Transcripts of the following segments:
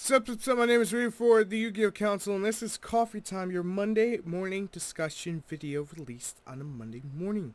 Sup, my name is Rudy for the Yu-Gi-Oh! Council, and this is Coffee Time, your Monday morning discussion video released on a Monday morning.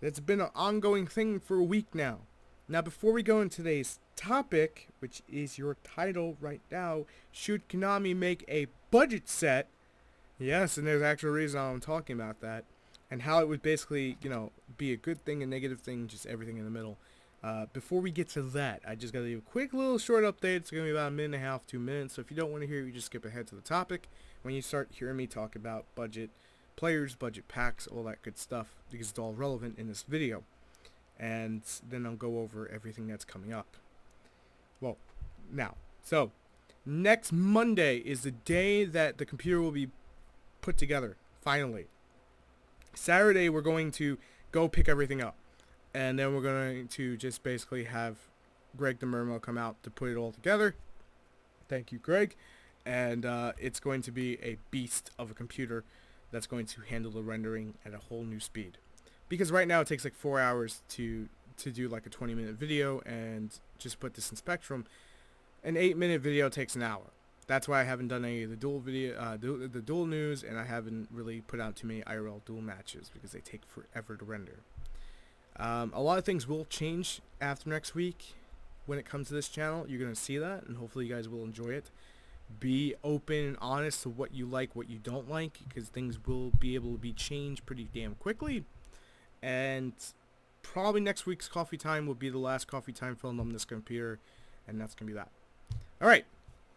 It's been an ongoing thing for a week now. Now, before we go into today's topic, which is your title right now, should Konami make a budget set? Yes, and there's actual reason I'm talking about that, and how it would basically, be a good thing, a negative thing, just everything in the middle. Before we get to that, I just gotta leave a quick little short update. It's gonna be about a minute and a half, 2 minutes. So if you don't want to hear it, you just skip ahead to the topic when you start hearing me talk about budget players, budget packs, all that good stuff, because it's all relevant in this video. And then I'll go over everything that's coming up. Well, now, so next Monday is the day that the computer will be put together, finally. Saturday, we're going to go pick everything up. And then we're going to just basically have Greg the Mermo come out to put it all together. Thank you, Greg. And it's going to be a beast of a computer that's going to handle the rendering at a whole new speed. Because right now it takes like 4 hours to do like a 20-minute video and just put this in Spectrum. An 8-minute video takes an hour. That's why I haven't done any of the dual video, the dual news, and I haven't really put out too many IRL dual matches because they take forever to render. A lot of things will change after next week when it comes to this channel. You're going to see that, and hopefully you guys will enjoy it. Be open and honest to what you like, what you don't like, because things will be able to be changed pretty damn quickly. And probably next week's Coffee Time will be the last Coffee Time filmed on this computer, and that's going to be that. Alright,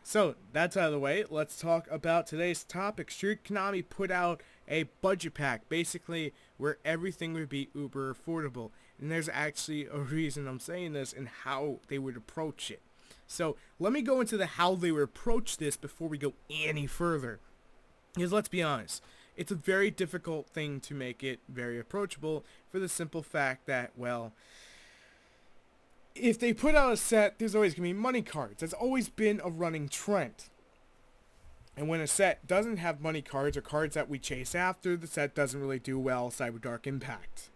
so that's out of the way. Let's talk about today's topic. Should Konami put out a budget pack, basically where everything would be uber affordable? And there's actually a reason I'm saying this and how they would approach it. So let me go into the how they would approach this before we go any further. Because let's be honest, it's a very difficult thing to make it very approachable for the simple fact that, well, if they put out a set, there's always going to be money cards. That's always been a running trend. And when a set doesn't have money cards or cards that we chase after, the set doesn't really do well, Cyber Dark Impact.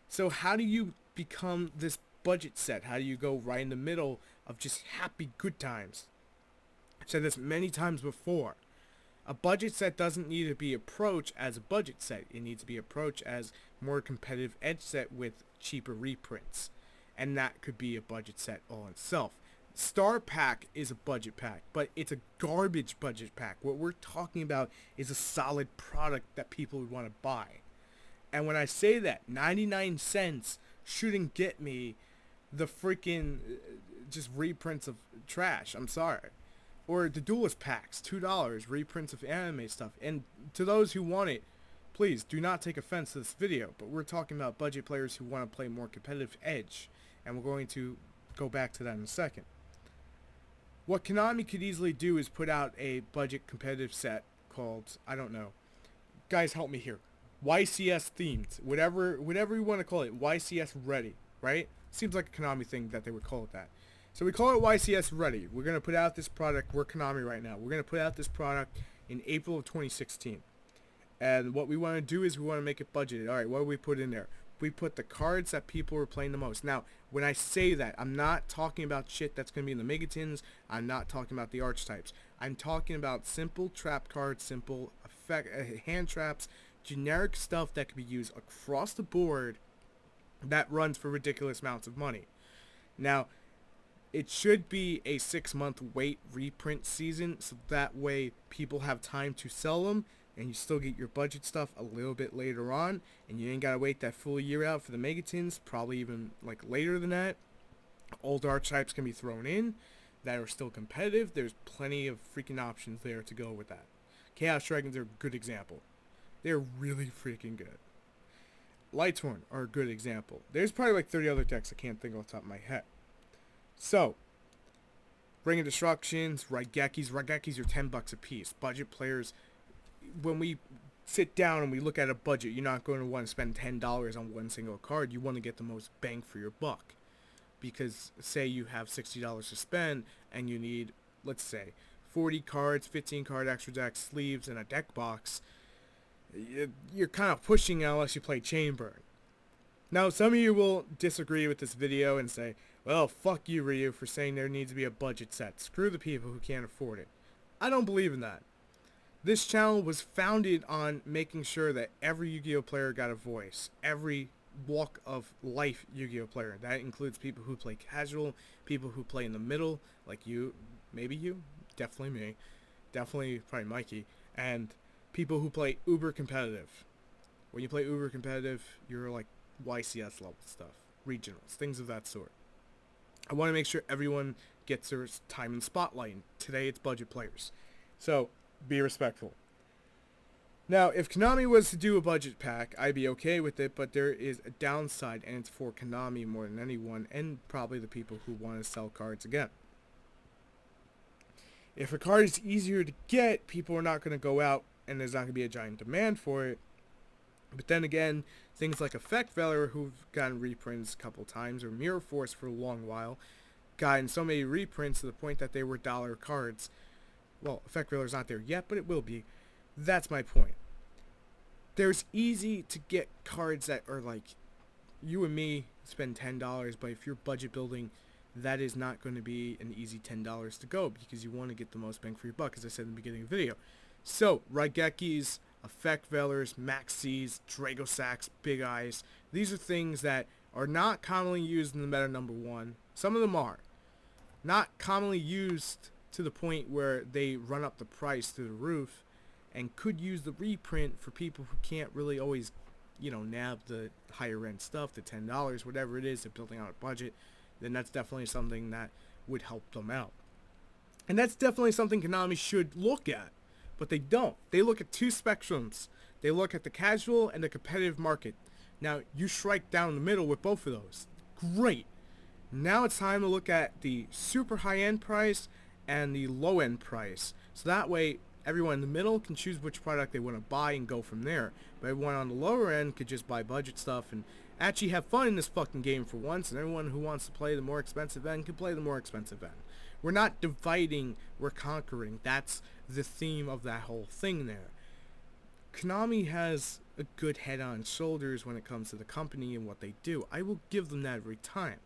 So how do you become this budget set? How do you go right in the middle of just happy good times? I've said this many times before. A budget set doesn't need to be approached as a budget set. It needs to be approached as more competitive edge set with cheaper reprints. And that could be a budget set all itself. Star Pack is a budget pack, but it's a garbage budget pack. What we're talking about is a solid product that people would want to buy. And when I say that, 99 cents shouldn't get me the freaking just reprints of trash. I'm sorry. Or the Duelist packs, $2, reprints of anime stuff. And to those who want it, please do not take offense to this video, but we're talking about budget players who want to play more competitive edge. And we're going to go back to that in a second. What Konami could easily do is put out a budget competitive set called, I don't know, guys help me here, YCS themed, whatever you want to call it, YCS ready, right? Seems like a Konami thing that they would call it that. So we call it YCS ready. We're going to put out this product, we're Konami right now, we're going to put out this product in April of 2016. And what we want to do is we want to make it budgeted. Alright, what do we put in there? We put the cards that people are playing the most. Now, when I say that, I'm not talking about shit that's going to be in the Megatins. I'm not talking about the archetypes. I'm talking about simple trap cards, simple effect, hand traps, generic stuff that can be used across the board that runs for ridiculous amounts of money. Now, it should be a 6-month wait reprint season, so that way people have time to sell them, and you still get your budget stuff a little bit later on, and you ain't gotta wait that full year out for the Megatins, probably even like later than that. Old archetypes can be thrown in that are still competitive. There's plenty of freaking options there to go with that. Chaos Dragons are a good example. They're really freaking good. Lighthorn are a good example. There's probably like 30 other decks I can't think off the top of my head. So, Ring of Destructions, Raigekis are $10 a piece. Budget players, when we sit down and we look at a budget, you're not going to want to spend $10 on one single card. You want to get the most bang for your buck. Because say you have $60 to spend and you need, let's say, 40 cards, 15 card extra deck sleeves, and a deck box, you're kind of pushing it unless you play Chain Burn. Now, some of you will disagree with this video and say, Well, fuck you, Ryu, for saying there needs to be a budget set. Screw the people who can't afford it. I don't believe in that. This channel was founded on making sure that every Yu-Gi-Oh player got a voice. Every walk of life Yu-Gi-Oh player. That includes people who play casual, people who play in the middle, like you, maybe you, definitely me, definitely probably Mikey, and people who play uber competitive. When you play uber competitive, you're like YCS level stuff, regionals, things of that sort. I want to make sure everyone gets their time in the spotlight. And today it's budget players. So, be respectful. Now, if Konami was to do a budget pack, I'd be okay with it, but there is a downside, and it's for Konami more than anyone, and probably the people who want to sell cards again. If a card is easier to get, people are not going to go out, and there's not going to be a giant demand for it. But then again, things like Effect Valor, who've gotten reprints a couple times, or Mirror Force for a long while, gotten so many reprints to the point that they were dollar cards. Well, Effect Valor's not there yet, but it will be. That's my point. There's easy to get cards that are like, you and me spend $10, but if you're budget building, that is not going to be an easy $10 to go, because you want to get the most bang for your buck, as I said in the beginning of the video. So, Raigekis, Effect Valors, Maxis, Dragosacks, Big Eyes, these are things that are not commonly used in the meta number one. Some of them are. Not commonly used to the point where they run up the price through the roof, and could use the reprint for people who can't really always, nab the higher end stuff, the $10, whatever it is, they're building out a budget, then that's definitely something that would help them out. And that's definitely something Konami should look at, but they don't. They look at two spectrums. They look at the casual and the competitive market. Now, you strike down the middle with both of those. Great. Now it's time to look at the super high-end price and the low-end price. So that way, everyone in the middle can choose which product they want to buy and go from there. But everyone on the lower end could just buy budget stuff and actually have fun in this fucking game for once. And everyone who wants to play the more expensive end can play the more expensive end. We're not dividing, we're conquering. That's the theme of that whole thing there. Konami has a good head on shoulders when it comes to the company and what they do. I will give them that every time.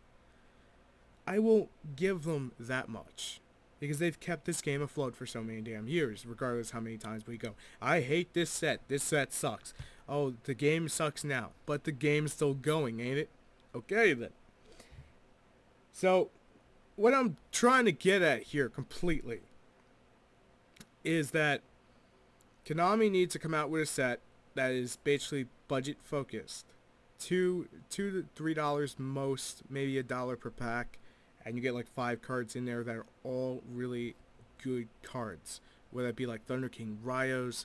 I will give them that much. Because they've kept this game afloat for so many damn years, regardless how many times we go, I hate this set sucks. Oh, the game sucks now, but the game's still going, ain't it? Okay then. So, what I'm trying to get at here completely is that Konami needs to come out with a set that is basically budget focused. $2 to $3 most, maybe $1 per pack. And you get like 5 cards in there that are all really good cards. Whether it be like Thunder King Ryos,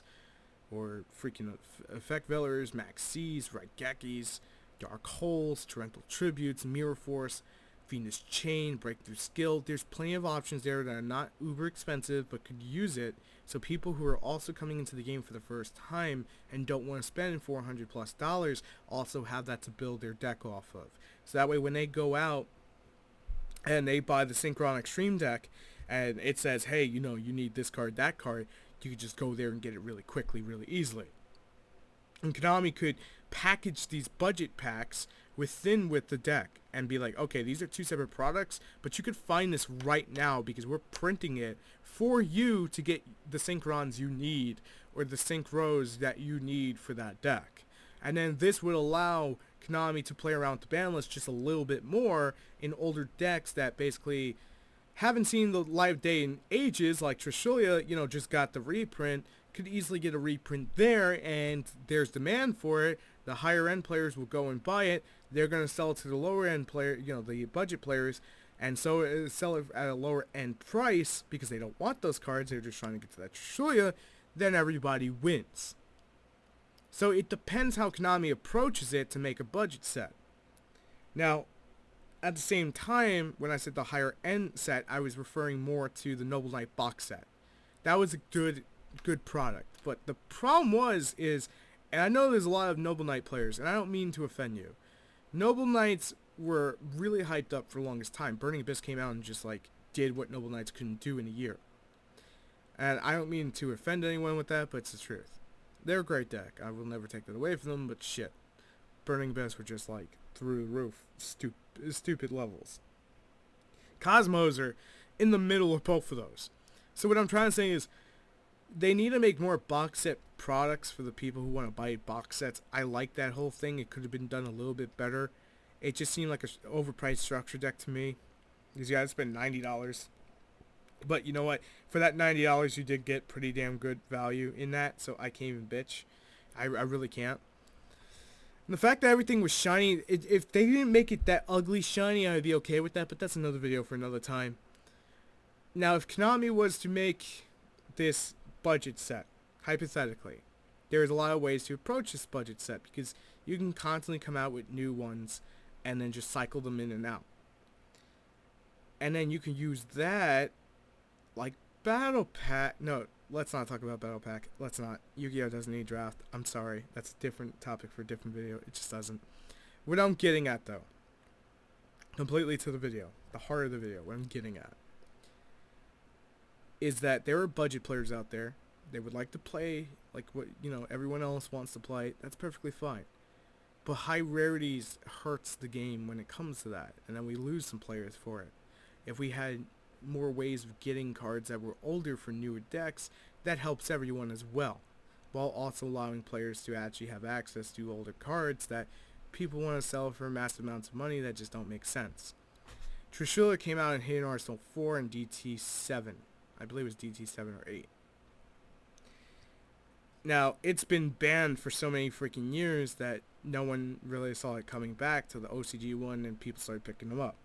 or freaking Effect Valors, Maxis, Raigekis, Dark Holes, Torrential Tributes, Mirror Force, Venus Chain, Breakthrough Skill. There's plenty of options there that are not uber expensive but could use it. So people who are also coming into the game for the first time and don't want to spend $400+ also have that to build their deck off of. So that way when they go out and they buy the Synchron Extreme deck, and it says, hey, you need this card, that card, you could just go there and get it really quickly, really easily. And Konami could package these budget packs with the deck and be like, okay, these are 2 separate products, but you could find this right now because we're printing it for you to get the Synchrons you need or the Synchros that you need for that deck. And then this would allow Konami to play around with the ban list just a little bit more in older decks that basically haven't seen the light of day in ages, like Trishulia, just got the reprint, could easily get a reprint there, and there's demand for it. The higher end players will go and buy it. They're going to sell it to the lower end player, the budget players, and so sell it at a lower end price because they don't want those cards. They're just trying to get to that Trishulia. Then everybody wins. So it depends how Konami approaches it to make a budget set. Now, at the same time, when I said the higher end set, I was referring more to the Noble Knight box set. That was a good product. But the problem is, and I know there's a lot of Noble Knight players, and I don't mean to offend you. Noble Knights were really hyped up for the longest time. Burning Abyss came out and just did what Noble Knights couldn't do in a year. And I don't mean to offend anyone with that, but it's the truth. They're a great deck. I will never take that away from them, but shit. Burning Abyss were just through the roof. Stupid levels. Cosmos are in the middle of both of those. So what I'm trying to say is they need to make more box set products for the people who want to buy box sets. I like that whole thing. It could have been done a little bit better. It just seemed like an overpriced structure deck to me. Because you had to spend $90. But you know what? For that $90, you did get pretty damn good value in that. So I can't even bitch. I really can't. And the fact that everything was shiny, if they didn't make it that ugly shiny, I'd be okay with that. But that's another video for another time. Now, if Konami was to make this budget set, hypothetically, there's a lot of ways to approach this budget set because you can constantly come out with new ones and then just cycle them in and out. And then you can use that like Battle Pack. No, let's not talk about Battle Pack. Let's not. Yu-Gi-Oh! Doesn't need draft. I'm sorry. That's a different topic for a different video. It just doesn't. What I'm getting at, though, completely to the video, the heart of the video, what I'm getting at, is that there are budget players out there. They would like to play like what, you know, everyone else wants to play. That's perfectly fine. But high rarities hurts the game when it comes to that. And then we lose some players for it. If we had more ways of getting cards that were older for newer decks, that helps everyone as well. While also allowing players to actually have access to older cards that people want to sell for massive amounts of money that just don't make sense. Trishula came out in Hidden Arsenal 4 and DT7. I believe it was DT7 or 8. Now, it's been banned for so many freaking years that no one really saw it coming back to the OCG one and people started picking them up.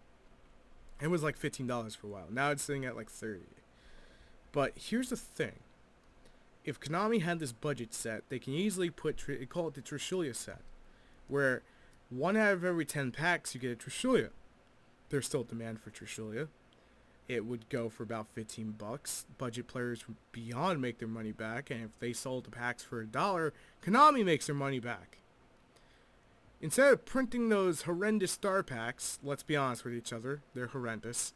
It was like $15 for a while. Now it's sitting at like $30. But here's the thing. If Konami had this budget set, they can easily call it the Trishula set, where 1 out of every 10 packs you get a Trishula. There's still demand for Trishula. It would go for about $15. Budget players would beyond make their money back, and if they sold the packs for $1, Konami makes their money back. Instead of printing those horrendous star packs, let's be honest with each other, they're horrendous.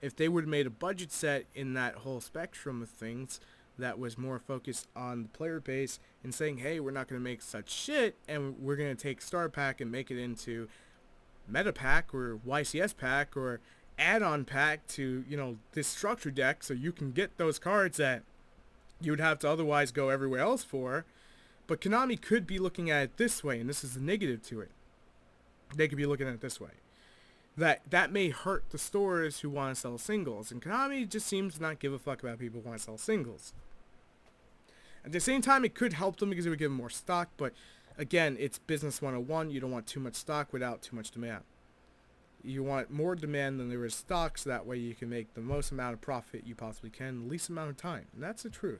If they would have made a budget set in that whole spectrum of things that was more focused on the player base and saying, hey, we're not going to make such shit, and we're going to take star pack and make it into meta pack or YCS pack or add-on pack to, you know, this structure deck so you can get those cards that you would have to otherwise go everywhere else for. But Konami could be looking at it this way, and this is the negative to it. They could be looking at it this way. That may hurt the stores who want to sell singles, and Konami just seems to not give a fuck about people who want to sell singles. At the same time, it could help them because it would give them more stock, but again, it's business 101. You don't want too much stock without too much demand. You want more demand than there is stock, so that way you can make the most amount of profit you possibly can in the least amount of time. And that's the truth.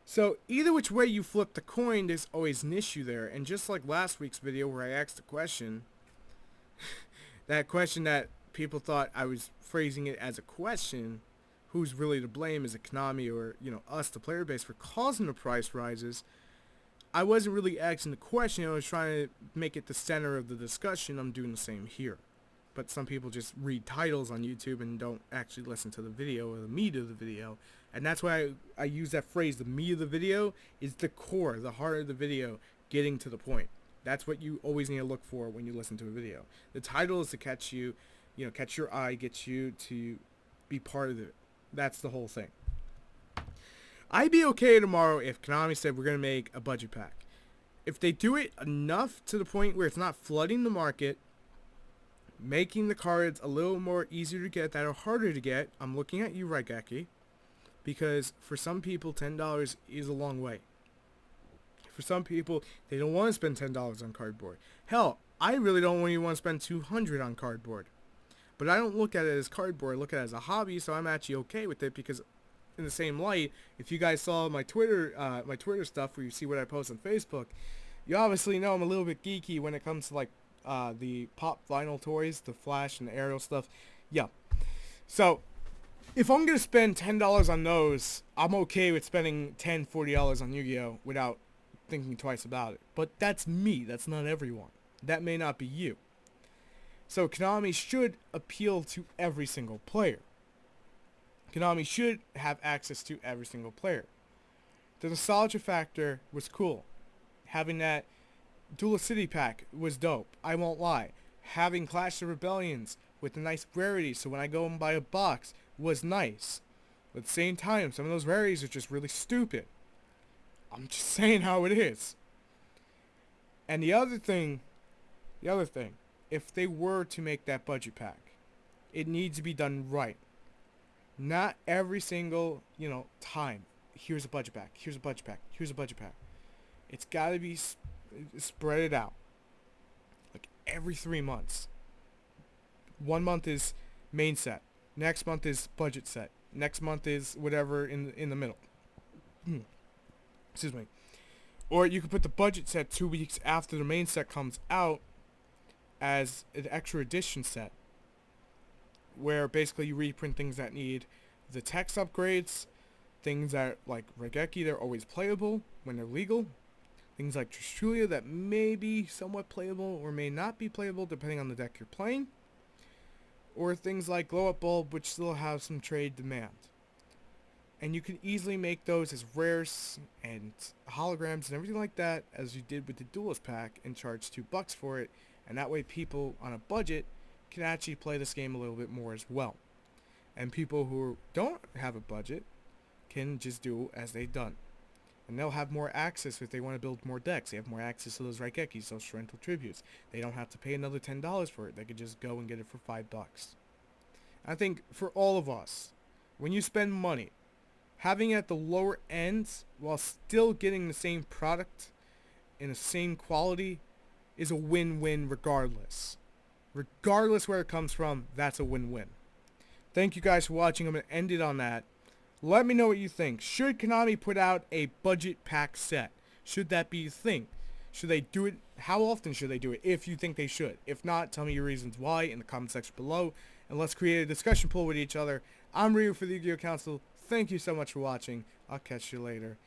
So either which way you flip the coin, there's always an issue there. And just like last week's video where I asked a question, that question that people thought I was phrasing it as a question, who's really to blame? Is it Konami or, you know, us, the player base, for causing the price rises? I wasn't really asking the question. I was trying to make it the center of the discussion. I'm doing the same here. But some people just read titles on YouTube and don't actually listen to the video or the meat of the video. And that's why I use that phrase, the meat of the video is the core, the heart of the video, getting to the point. That's what you always need to look for when you listen to a video. The title is to catch you, you know, catch your eye, get you to be part of it. That's the whole thing. I'd be okay tomorrow if Konami said we're going to make a budget pack. If they do it enough to the point where it's not flooding the market, making the cards a little more easier to get that are harder to get, I'm looking at you, Raigeki, because for some people, $10 is a long way. For some people, they don't want to spend $10 on cardboard. Hell, I really don't even want to spend $200 on cardboard. But I don't look at it as cardboard. I look at it as a hobby, so I'm actually okay with it because in the same light, if you guys saw my Twitter stuff where you see what I post on Facebook, you obviously know I'm a little bit geeky when it comes to like the pop vinyl toys, the Flash and the Ariel stuff. Yeah. So if I'm going to spend $10 on those, I'm okay with spending $10, $40 on Yu-Gi-Oh! Without thinking twice about it. But that's me. That's not everyone. That may not be you. So Konami should appeal to every single player. Konami should have access to every single player. The nostalgia factor was cool. Having that Duelist City pack was dope. I won't lie. Having Clash of Rebellions with a nice rarity, so when I go and buy a box, was nice. But at the same time, some of those rarities are just really stupid. I'm just saying how it is. And the other thing, if they were to make that budget pack, it needs to be done right. Not every single, time. Here's a budget pack. Here's a budget pack. Here's a budget pack. It's got to be spread it out. Like every 3 months. 1 month is main set. Next month is budget set. Next month is whatever in the middle. Excuse me. Or you could put the budget set 2 weeks after the main set comes out as an extra edition set, where basically you reprint things that need the text upgrades, things that, like Regeki, they're always playable when they're legal, things like Tristulia that may be somewhat playable or may not be playable depending on the deck you're playing, or things like Glow Up Bulb, which still have some trade demand. And you can easily make those as rares and holograms and everything like that as you did with the Duelist pack and charge $2 for it, and that way people on a budget can actually play this game a little bit more as well. And people who don't have a budget can just do as they've done. And they'll have more access if they want to build more decks. They have more access to those Raigekis, those Torrential Tributes. They don't have to pay another $10 for it. They could just go and get it for $5. I think for all of us, when you spend money, having it at the lower ends while still getting the same product in the same quality is a win-win regardless. Regardless where it comes from, that's a win-win. Thank you guys for watching. I'm going to end it on that. Let me know what you think. Should Konami put out a budget pack set? Should that be a thing? Should they do it? How often should they do it if you think they should? If not, tell me your reasons why in the comment section below. And let's create a discussion pool with each other. I'm Ryu for the Yu-Gi-Oh! Council. Thank you so much for watching. I'll catch you later.